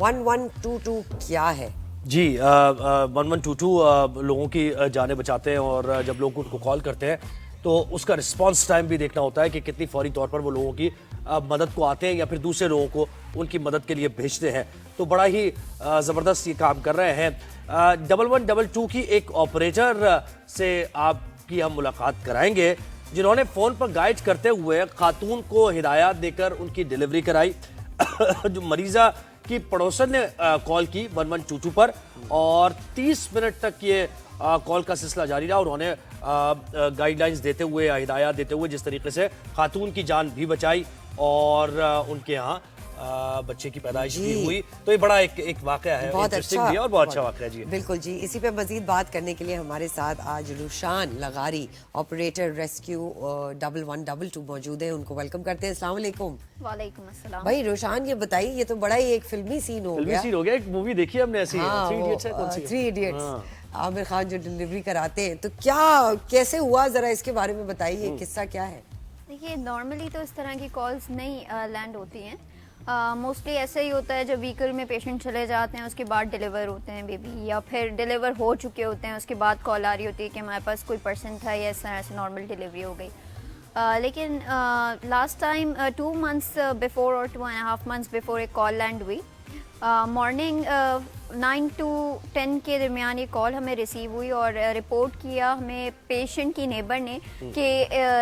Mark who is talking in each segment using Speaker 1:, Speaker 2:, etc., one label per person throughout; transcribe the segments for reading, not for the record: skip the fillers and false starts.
Speaker 1: 1122 क्या है?
Speaker 2: जी 1122 लोगों की जानें बचाते हैं और जब लोग उनको कॉल करते हैं तो उसका रिस्पांस टाइम भी देखना होता है कि कितनी फौरी तौर पर वो लोगों की मदद को आते हैं या फिर दूसरे लोगों को उनकी मदद के लिए भेजते हैं। तो बड़ा ही ज़बरदस्त ये काम कर रहे हैं। 1122 की एक ऑपरेटर से आपकी हम मुलाकात कराएंगे जिन्होंने फ़ोन पर गाइड करते हुए खातून को हिदायत देकर उनकी डिलीवरी कराई। जो मरीज़ा की पड़ोसन ने कॉल की 1122 पर और 30 मिनट तक ये कॉल का सिलसिला जारी रहा। उन्होंने गाइडलाइंस देते हुए, हिदायत देते हुए जिस तरीके से खातून की जान भी बचाई और उनके यहाँ बच्चे की पैदाइश भी हुई, तो ये बड़ा एक वाकया है,
Speaker 1: बहुत
Speaker 2: इंटरेस्टिंग
Speaker 1: अच्छा,
Speaker 2: भी है और बहुत अच्छा वाकया जी।
Speaker 1: बिल्कुल जी। इसी पे मजीद बात करने के लिए हमारे साथ आज रुशान लगारी, ऑपरेटर रेस्क्यू 1122 मौजूद है। उनको वेलकम करते हैं। अस्सलाम वालेकुम।
Speaker 3: वालेकुम अस्सलाम।
Speaker 1: भाई रुशान, ये बताइए, ये तो बड़ा ही एक फिल्मी सीन हो गया।
Speaker 2: एक मूवी देखी है हमने ऐसी, थ्री इडियट्स है, कौन सी?
Speaker 1: Three idiots. आमिर खान जो डिलीवरी कराते हैं, तो क्या कैसे हुआ, जरा इसके बारे में बताइए, किस्सा क्या है?
Speaker 3: देखिए, नॉर्मली तो इस तरह की कॉल्स नहीं लैंड होती हैं। मोस्टली ऐसा ही होता है, जब व्हीकल में पेशेंट चले जाते हैं उसके बाद डिलीवर होते हैं बेबी, या फिर डिलीवर हो चुके होते हैं उसके बाद कॉल आ रही होती है कि हमारे पास कोई पर्सन था या इस तरह से नॉर्मल डिलीवरी हो गई। लेकिन लास्ट टाइम 2 months बिफोर और 2.5 months बिफोर एक कॉल लैंड हुई। मॉर्निंग 9 to 10 के दरमियान ये कॉल हमें रिसीव हुई और रिपोर्ट किया हमें पेशेंट की नेबर ने कि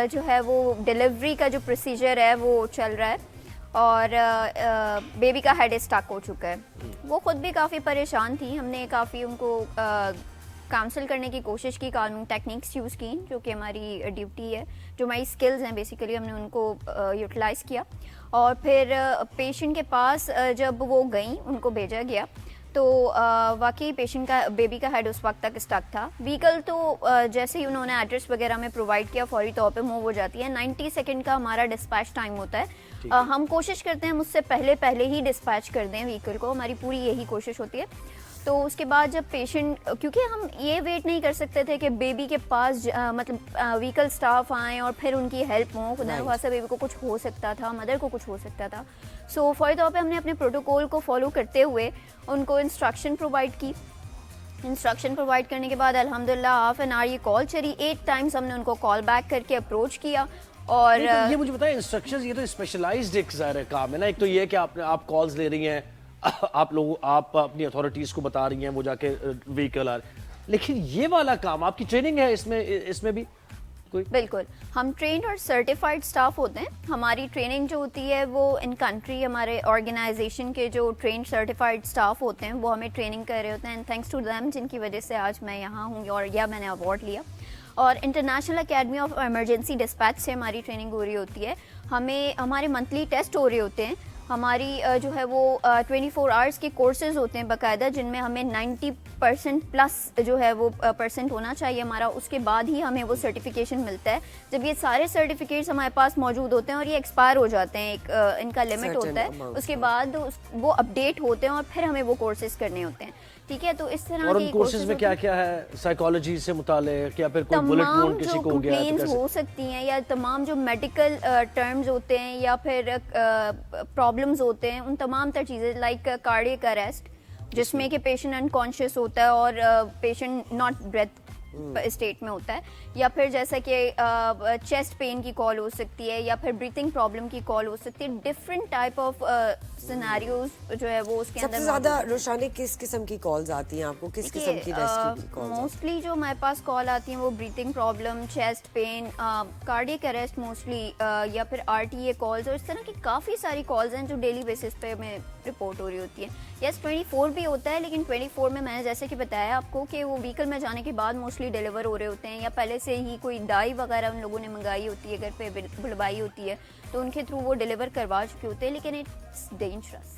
Speaker 3: जो है वो डिलीवरी का जो प्रोसीजर है वो चल रहा है और बेबी का हेड स्टक हो चुका है। वो खुद भी काफ़ी परेशान थी। हमने काफ़ी उनको काउंसल करने की कोशिश की, कानून टेक्निक्स यूज़ की जो कि हमारी ड्यूटी है, जो हमारी स्किल्स हैं बेसिकली, हमने उनको यूटिलाइज़ किया। और फिर पेशेंट के पास जब वो गई, उनको भेजा गया, तो वाकई पेशेंट का बेबी का हेड उस वक्त तक स्टक था। व्हीकल तो जैसे ही उन्होंने एड्रेस वगैरह में प्रोवाइड किया फौरी तौर पे मूव हो जाती है। 90 सेकंड का हमारा डिस्पैच टाइम होता है। हम कोशिश करते हैं मुझसे पहले ही डिस्पैच कर दें व्हीकल को, हमारी पूरी यही कोशिश होती है। तो उसके बाद जब पेशेंट, क्योंकि हम ये वेट नहीं कर सकते थे कि बेबी के पास मतलब व्हीकल स्टाफ आए और फिर उनकी हेल्प हो, खुदा न खास्ता बेबी को कुछ हो सकता था, मदर को कुछ हो सकता था। सो फौरी तौर पे हमने अपने प्रोटोकॉल को फॉलो करते हुए उनको इंस्ट्रक्शन प्रोवाइड की। इंस्ट्रक्शन प्रोवाइड करने के बाद अल्हम्दुलिल्लाह हाफ एन आवर ये कॉल चली। 8 टाइम्स हमने उनको कॉल बैक करके अप्रोच किया। और
Speaker 2: ये मुझे बताएं, इंस्ट्रक्शंस, ये तो स्पेशलाइज्ड एक ज़ाहिर काम है ना। एक तो ये है कि आप कॉल्स ले रही हैं, आप अपनी अथॉरिटीज़ को बता रही हैं, वो जाके व्हीकल आ रहे, लेकिन ये वाला काम आपकी ट्रेनिंग है इसमें भी कोई?
Speaker 3: बिल्कुल, हम ट्रेन्ड और सर्टिफाइड स्टाफ होते हैं। हमारी ट्रेनिंग जो होती है वो इन कंट्री, हमारे ऑर्गेनाइजेशन के जो ट्रेन्ड सर्टिफाइड स्टाफ होते हैं वो हमें ट्रेनिंग कर रहे होते हैं। एंड थैंक्स टू देम, जिनकी वजह से आज मैं यहाँ हूँ और या मैंने अवार्ड लिया। और international academy of emergency dispatch से हमारी ट्रेनिंग हो रही होती है। हमें हमारे मंथली टेस्ट हो रहे होते हैं। हमारी जो है वो 24 आवर्स के कोर्सेज होते हैं बाकायदा, जिनमें हमें 90% प्लस जो है वो परसेंट होना चाहिए हमारा, उसके बाद ही हमें वो सर्टिफिकेशन मिलता है। जब ये सारे सर्टिफिकेट्स हमारे पास मौजूद होते हैं और ये एक्सपायर हो जाते हैं, एक इनका लिमिट होता है, उसके बाद वो अपडेट होते हैं और फिर हमें वो कोर्सेज करने होते हैं। ठीक है, तो इस तरह
Speaker 2: और कोर्सेज में क्या क्या है? साइकोलॉजी से मुताल्लिक या फिर कोई बुलेट वुंड किसी को हो गया तो कैसे?
Speaker 3: हो सकती हैं, या तमाम जो मेडिकल टर्म्स होते हैं या फिर प्रॉब्लम्स होते हैं, उन तमाम तर चीज़ें, लाइक कार्डियक अरेस्ट, जिसमें कि पेशेंट अनकॉन्शियस होता है और पेशेंट नॉट ब्रेथ स्टेट में होता है, या फिर जैसा कि चेस्ट पेन की कॉल हो सकती है या फिर ब्रीथिंग प्रॉब्लम की कॉल हो सकती है। डिफरेंट टाइप ऑफ सिनेरियोज जो है वो उसके अंदर।
Speaker 1: सबसे ज्यादा रोशानी किस किस्म की कॉल्स आती हैं आपको? किस किस्म की रेस्क्यू की कॉल्स?
Speaker 3: मोस्टली जो हमारे पास कॉल आती हैं वो breathing problem, chest pain, cardiac arrest mostly, या फिर RTA कॉल्स, और इस तरह की काफ़ी सारी कॉल्स हैं जो डेली बेसिस पे हमें रिपोर्ट हो रही होती है। यस, 24 भी होता है, लेकिन 24 में मैंने जैसे कि बताया आपको कि वो व्हीकल में जाने के बाद मोस्टली डिलीवर हो रहे होते हैं, या पहले से ही कोई डाई वगैरह उन लोगों ने मंगाई होती है, घर पे बुलवाई होती है, तो उनके थ्रू वो डिलीवर करवा चुके होते हैं। लेकिन इट्स डेंजरस।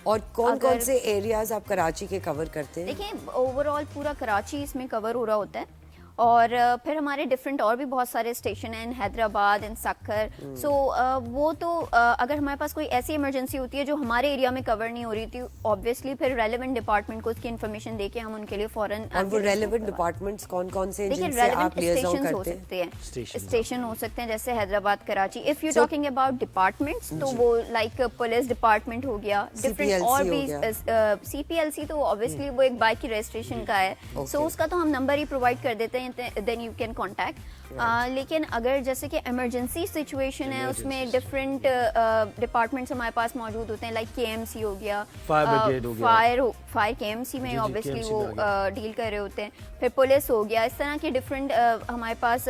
Speaker 1: और कौन कौन से एरियाज आप कराची के कवर करते हैं?
Speaker 3: देखिए, ओवरऑल पूरा कराची इसमें कवर हो रहा होता है और फिर हमारे डिफरेंट और भी बहुत सारे स्टेशन हैं इन हैदराबाद इन सक्कर। सो वो तो अगर हमारे पास कोई ऐसी इमरजेंसी होती है जो हमारे एरिया में कवर नहीं हो रही थी, ऑब्वियसली फिर रेलेवेंट डिपार्टमेंट को उसकी इन्फॉर्मेशन देके हम उनके लिए फॉरन।
Speaker 1: और वो रेलेवेंट डिपार्टमेंट्स कौन कौन से हैं
Speaker 3: देखिए
Speaker 1: जिनसे आप
Speaker 3: रेलेवेंट
Speaker 1: लिएज़ॉन
Speaker 3: स्टेशन हो
Speaker 1: करते हैं?
Speaker 3: सकते हैं,
Speaker 2: Station,
Speaker 3: स्टेशन हो सकते हैं जैसे Hyderabad, Karachi. If you talking about departments तो वो लाइक पुलिस डिपार्टमेंट हो गया, डिफरेंट और
Speaker 1: CPLC
Speaker 3: भी
Speaker 1: हो गया।
Speaker 3: CPLC तो ऑब्वियसली वो एक बाइक की रजिस्ट्रेशन का है, सो उसका तो हम नंबर ही प्रोवाइड कर देते हैं, देन यू कैन कॉन्टैक्ट। लेकिन अगर जैसे कि इमरजेंसी सिचुएशन है उसमें डिफरेंट डिपार्टमेंट्स हमारे पास मौजूद होते हैं, लाइक KMC हो गया,
Speaker 2: फायर ब्रिगेड हो गया,
Speaker 3: फायर KMC में
Speaker 2: जी,
Speaker 3: ऑब्वियसली
Speaker 2: KMC
Speaker 3: वो
Speaker 2: में आ
Speaker 3: डील कर रहे होते हैं। फिर पुलिस हो गया, इस तरह के डिफरेंट हमारे पास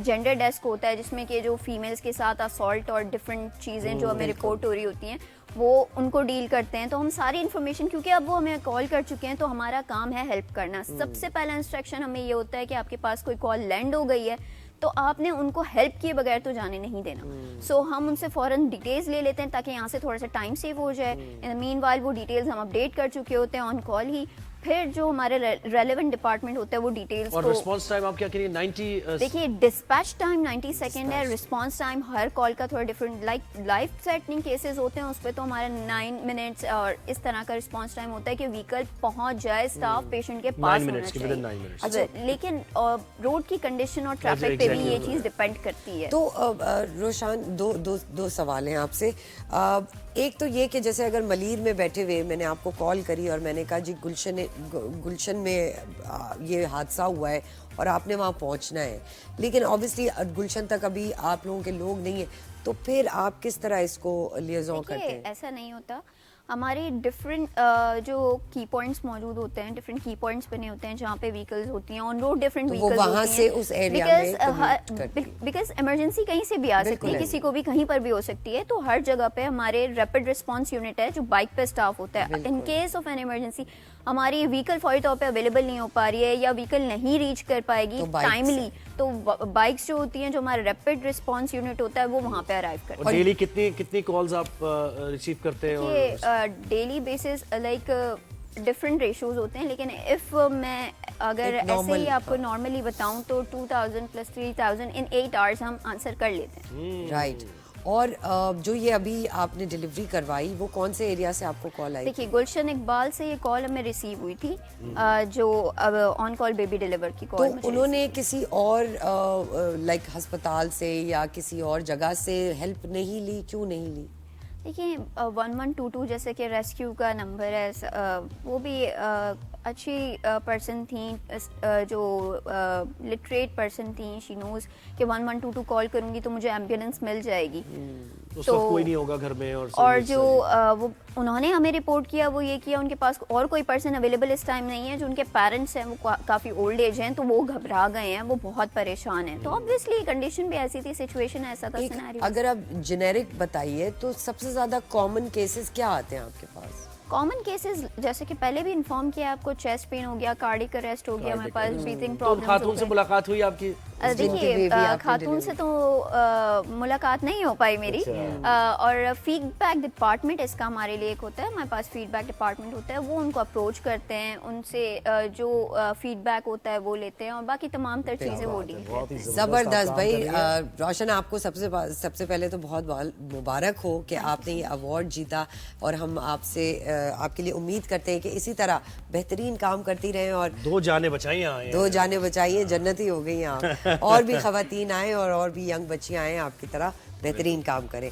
Speaker 3: जेंडर डेस्क होता है जिसमें कि जो फीमेल्स के साथ असॉल्ट और डिफरेंट चीज़ें जो हमें रिपोर्ट हो रही होती हैं वो उनको डील करते हैं। तो हम सारी इन्फॉर्मेशन, क्योंकि अब वो हमें कॉल कर चुके हैं तो हमारा काम है हेल्प करना। सबसे पहला इंस्ट्रक्शन हमें ये होता है कि आपके पास कोई कॉल लैंड हो गई है तो आपने उनको हेल्प किए बगैर तो जाने नहीं देना। सो हम उनसे फौरन डिटेल्स ले लेते हैं ताकि यहाँ से थोड़ा सा टाइम सेव हो जाए। इन द मीनवाइल वो डिटेल्स हम अपडेट कर चुके होते हैं ऑन कॉल ही। फिर जो हमारे रेलेवेंट डिपार्टमेंट होता है वो डिटेल्स
Speaker 2: और
Speaker 3: को,
Speaker 2: रिस्पांस टाइम आप क्या करिए 90
Speaker 3: देखिए डिस्पैच टाइम 90 सेकेंड है, रिस्पांस टाइम हर कॉल का थोड़ा different, like life threatening cases होते हैं उस पर तो हमारा 9 मिनट्स और इस तरह का रिस्पांस टाइम होता है कि व्हीकल पहुंच जाए स्टाफ पेशेंट के पास होना चाहिए।
Speaker 2: अच्छा,
Speaker 3: लेकिन रोड की कंडीशन और ट्रैफिक पे भी ये चीज़ डिपेंड करती है।
Speaker 1: तो रोशान दो सवाल हैं आपसे। एक तो ये कि जैसे अगर मलीर में बैठे हुए मैंने आपको कॉल करी और मैंने कहा जी गुलशन में ये हादसा हुआ है और आपने वहाँ पहुँचना है, लेकिन ऑब्वियसली गुलशन तक अभी आप लोगों के लोग नहीं हैं, तो फिर आप किस तरह इसको लिएज़ॉन करते हैं?
Speaker 3: ऐसा नहीं होता, हमारे डिफरेंट जो की पॉइंट्स मौजूद होते हैं, डिफरेंट की पॉइंट्स बने होते हैं जहाँ पे व्हीकल्स होती हैं ऑन रोड, डिफरेंट व्हीकल्स
Speaker 1: वहाँ से उस एरिया में
Speaker 3: बिकॉज इमरजेंसी कहीं से भी आ सकती है, किसी को भी कहीं पर भी हो सकती है। तो हर जगह पे हमारे रैपिड रिस्पांस यूनिट है जो बाइक पे स्टाफ होता है। In case of an emergency हमारी व्हीकल फौरी तौर पे अवेलेबल नहीं हो पा रही है या व्हीकल नहीं रीच कर पाएगी टाइमली, तो बाइक्स जो होती हैं जो हमारा रैपिड रिस्पांस यूनिट होता है वो वहाँ पे अराइव करता है।
Speaker 2: और डेली कितनी कॉल्स आप रिसीव करते हैं?
Speaker 3: और daily basis like different ratios होते हैं, लेकिन इफ मैं अगर ऐसे ही आपको नॉर्मली बताऊं तो 2000 प्लस 3000 इन 8 आवर्स हम आंसर कर लेते हैं।
Speaker 1: राइट। और जो ये अभी आपने डिलीवरी करवाई वो कौन से एरिया से आपको कॉल आई?
Speaker 3: देखिए गुलशन इकबाल से ये कॉल हमें रिसीव हुई थी, जो ऑन कॉल बेबी डिलीवर की कॉल।
Speaker 1: तो उन्होंने किसी और लाइक अस्पताल से या किसी और जगह से हेल्प नहीं ली? क्यों नहीं ली?
Speaker 3: देखिए 1122 जैसे कि रेस्क्यू का नंबर है, वो भी अच्छी पर्सन थी, जो लिटरेट पर्सन थी। शी नोज कि 1122 कॉल करूंगी तो मुझे एम्बुलेंस मिल जाएगी।
Speaker 2: तो कोई नहीं होगा घर में।
Speaker 3: और जो वो उन्होंने हमें रिपोर्ट किया वो ये किया उनके पास और कोई पर्सन अवेलेबल इस टाइम नहीं है, जो उनके पेरेंट्स हैं वो काफ़ी ओल्ड एज हैं, तो वो घबरा गए हैं, वो बहुत परेशान हैं। तो ऑब्वियसली कंडीशन भी ऐसी थी, सिचुएशन ऐसा था, सिनेरियो।
Speaker 1: अगर आप जेनेरिक बताइए तो सबसे ज़्यादा कॉमन केसेस क्या आते हैं आपके पास?
Speaker 3: कॉमन केसेस जैसे कि पहले भी इन्फॉर्म किया आपको, चेस्ट पेन हो गया, कार्डिक अरेस्ट हो गया, हमारे पास ब्रीथिंग प्रॉब्लम।
Speaker 2: खातून से मुलाकात हुई आपकी?
Speaker 3: देखिए खातून से तो मुलाकात नहीं हो पाई मेरी। और फीडबैक डिपार्टमेंट इसका हमारे लिए एक होता है, हमारे पास फीडबैक डिपार्टमेंट होता है, वो उनको अप्रोच करते हैं, उनसे जो फीडबैक होता है वो लेते हैं और बाकी तमाम तर चीज़ें वो डील करते हैं।
Speaker 1: ज़बरदस्त भाई। रोशन आपको सबसे पहले तो बहुत बहुत मुबारक हो कि आपने ये अवार्ड जीता, और हम आपसे आपके लिए उम्मीद करते हैं कि इसी तरह बेहतरीन काम करती रहें और
Speaker 2: 2 जानें बचाई हैं।
Speaker 1: 2 जानें बचाइए, जन्नती हो गई आप। और भी खवातीन आए और भी यंग बच्चियां आए आपकी तरह बेहतरीन काम करें।